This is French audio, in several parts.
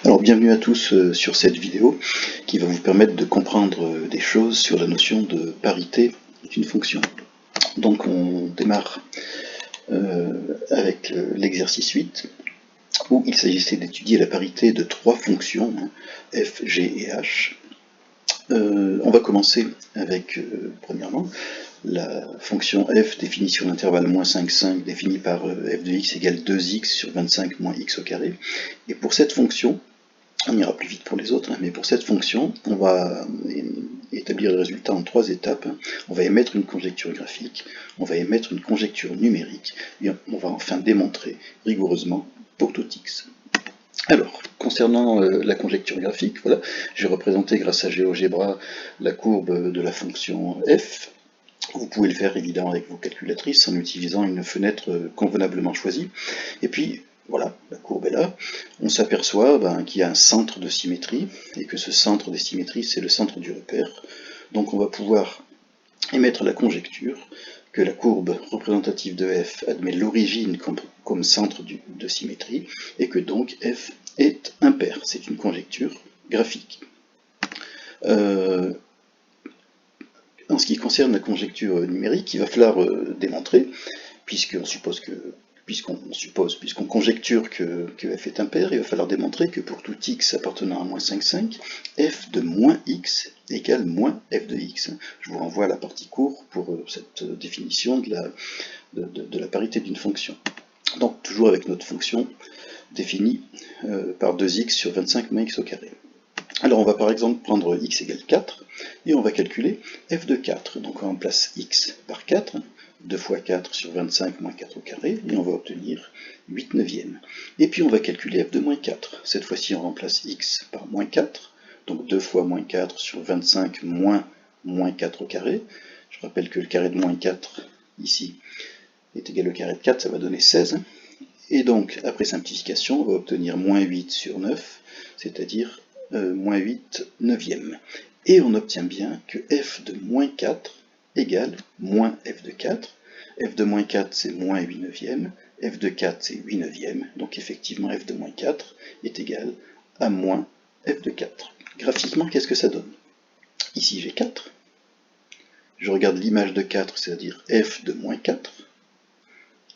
Alors bienvenue à tous sur cette vidéo qui va vous permettre de comprendre des choses sur la notion de parité d'une fonction. Donc on démarre avec l'exercice 8 où il s'agissait d'étudier la parité de trois fonctions, f, g et h. On va commencer avec, premièrement, la fonction f définie sur l'intervalle moins 5, 5, définie par f de x égale 2x sur 25 moins x au carré. Et pour cette fonction, on ira plus vite pour les autres, mais pour cette fonction, on va établir le résultat en trois étapes. On va émettre une conjecture graphique, on va émettre une conjecture numérique, et on va enfin démontrer rigoureusement pour tout x. Alors, concernant la conjecture graphique, voilà, j'ai représenté grâce à GeoGebra la courbe de la fonction f. Vous pouvez le faire évidemment avec vos calculatrices en utilisant une fenêtre convenablement choisie. Et puis, voilà, la courbe est là. On s'aperçoit qu'il y a un centre de symétrie, et que ce centre de symétrie, c'est le centre du repère. Donc on va pouvoir émettre la conjecture que la courbe représentative de f admet l'origine comme centre de symétrie, et que donc f est impair. C'est une conjecture graphique. En ce qui concerne la conjecture numérique, il va falloir démontrer, puisqu'on conjecture que f est impair, il va falloir démontrer que pour tout x appartenant à moins 5, 5, f de moins x égale moins f de x. Je vous renvoie à la partie cours pour cette définition de la parité d'une fonction. Donc toujours avec notre fonction définie par 2x sur 25 moins x au carré. Alors on va par exemple prendre x égale 4, et on va calculer f de 4. Donc on remplace x par 4, 2 fois 4 sur 25 moins 4 au carré, et on va obtenir 8 neuvièmes. Et puis on va calculer f de moins 4. Cette fois-ci on remplace x par moins 4, donc 2 fois moins 4 sur 25 moins 4 au carré. Je rappelle que le carré de moins 4, ici, est égal au carré de 4, ça va donner 16. Et donc, après simplification, on va obtenir moins 8 sur 9, c'est-à-dire moins 8 neuvièmes. Et on obtient bien que f de moins 4 égale moins f de 4. f de moins 4, c'est moins 8 neuvièmes. f de 4, c'est 8 neuvièmes. Donc effectivement, f de moins 4 est égal à moins f de 4. Graphiquement, qu'est-ce que ça donne? Ici, j'ai 4. Je regarde l'image de 4, c'est-à-dire f de moins 4.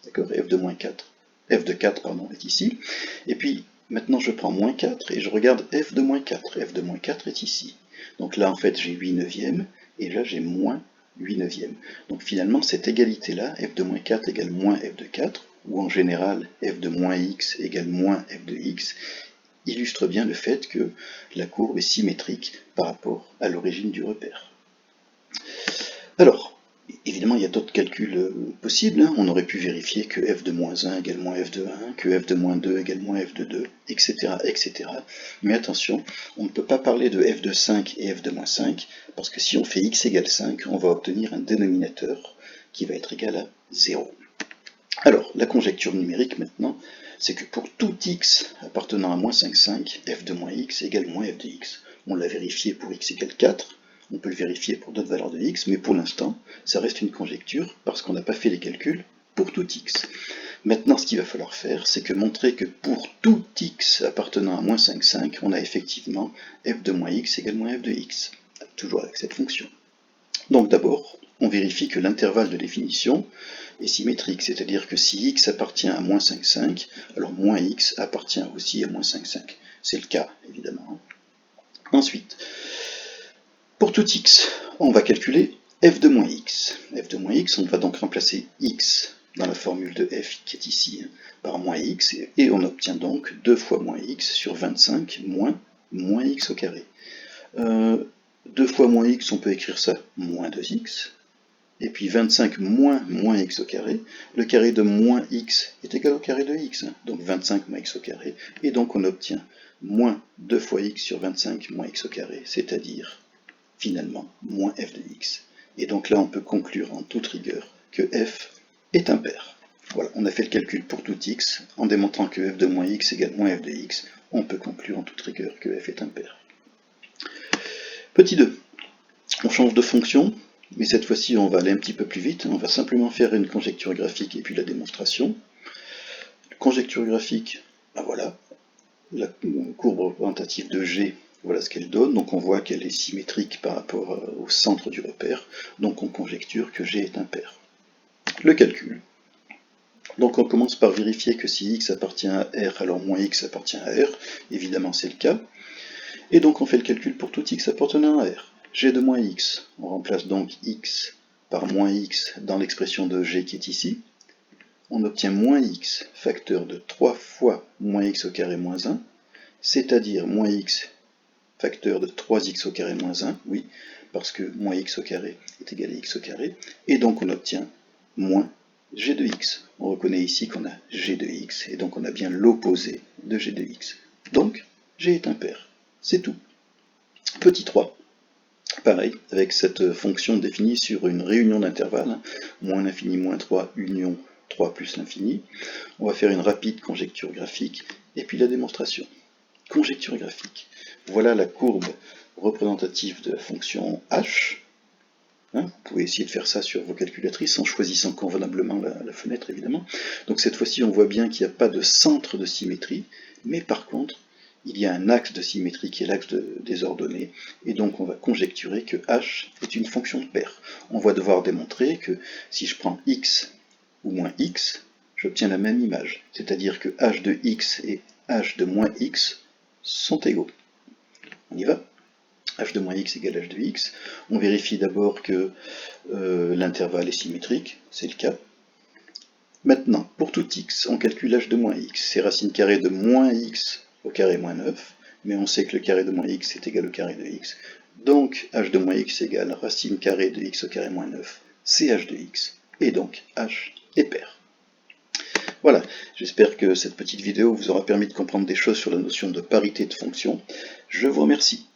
D'accord, f de moins 4. f de 4, pardon, est ici. Et puis, maintenant, je prends moins 4 et je regarde f de moins 4. f de moins 4 est ici. Donc là, en fait, j'ai 8 neuvièmes, et là, j'ai moins 8 neuvièmes. Donc finalement, cette égalité-là, f de moins 4 égale moins f de 4, ou en général, f de moins x égale moins f de x, illustre bien le fait que la courbe est symétrique par rapport à l'origine du repère. Alors, évidemment, il y a d'autres calculs possibles. On aurait pu vérifier que f de moins 1 égale moins f de 1, que f de moins 2 égale moins f de 2, etc., etc. Mais attention, on ne peut pas parler de f de 5 et f de moins 5, parce que si on fait x égale 5, on va obtenir un dénominateur qui va être égal à 0. Alors, la conjecture numérique maintenant, c'est que pour tout x appartenant à moins 5, 5, f de moins x égale moins f de x. On l'a vérifié pour x égale 4, on peut le vérifier pour d'autres valeurs de x, mais pour l'instant, ça reste une conjecture parce qu'on n'a pas fait les calculs pour tout x. Maintenant, ce qu'il va falloir faire, c'est que montrer que pour tout x appartenant à moins 5, 5, on a effectivement f de moins x égale moins f de x, toujours avec cette fonction. Donc d'abord, on vérifie que l'intervalle de définition est symétrique, c'est-à-dire que si x appartient à moins 5, 5, alors moins x appartient aussi à moins 5, 5. C'est le cas, évidemment. Ensuite, pour tout x, on va calculer f de moins x. f de moins x, on va donc remplacer x dans la formule de f qui est ici par moins x, et on obtient donc 2 fois moins x sur 25 moins x au carré. 2 fois moins x, on peut écrire ça moins 2x, et puis 25 moins x au carré, le carré de moins x est égal au carré de x, donc 25 moins x au carré, et donc on obtient moins 2 fois x sur 25 moins x au carré, c'est-à-dire finalement moins f de x. Et donc là on peut conclure en toute rigueur que f est impair. Voilà, on a fait le calcul pour tout x, en démontrant que f de moins x égale moins f de x, on peut conclure en toute rigueur que f est impair. Petit 2, on change de fonction, mais cette fois-ci on va aller un petit peu plus vite, on va simplement faire une conjecture graphique et puis la démonstration. Conjecture graphique, ben voilà, la courbe représentative de G, voilà ce qu'elle donne. Donc on voit qu'elle est symétrique par rapport au centre du repère. Donc on conjecture que G est impair. Le calcul. Donc on commence par vérifier que si x appartient à R, alors moins x appartient à R. Évidemment c'est le cas. Et donc on fait le calcul pour tout x appartenant à R. G de moins x, on remplace donc x par moins x dans l'expression de G qui est ici. On obtient moins x, facteur de 3 fois moins x au carré moins 1, c'est-à-dire moins x, facteur de 3x au carré moins 1, oui, parce que moins x au carré est égal à x au carré, et donc on obtient moins g de x. On reconnaît ici qu'on a g de x, et donc on a bien l'opposé de g de x. Donc, g est impair. C'est tout. Petit 3. Pareil, avec cette fonction définie sur une réunion d'intervalles, moins l'infini moins 3, union 3 plus l'infini, on va faire une rapide conjecture graphique, et puis la démonstration. Conjecture graphique. Voilà la courbe représentative de la fonction h. Vous pouvez essayer de faire ça sur vos calculatrices en choisissant convenablement la fenêtre, évidemment. Donc cette fois-ci, on voit bien qu'il n'y a pas de centre de symétrie, mais par contre, il y a un axe de symétrie qui est l'axe des ordonnées, et donc on va conjecturer que h est une fonction de paire. On va devoir démontrer que si je prends x ou moins x, j'obtiens la même image, c'est-à-dire que h de x et h de moins x sont égaux. On y va? H de moins x égale h de x. On vérifie d'abord que l'intervalle est symétrique, c'est le cas. Maintenant, pour tout x, on calcule h de moins x. C'est racine carrée de moins x au carré moins 9, mais on sait que le carré de moins x est égal au carré de x. Donc h de moins x égale racine carrée de x au carré moins 9, c'est h de x. Et donc h est pair. Voilà, j'espère que cette petite vidéo vous aura permis de comprendre des choses sur la notion de parité de fonctions. Je vous remercie.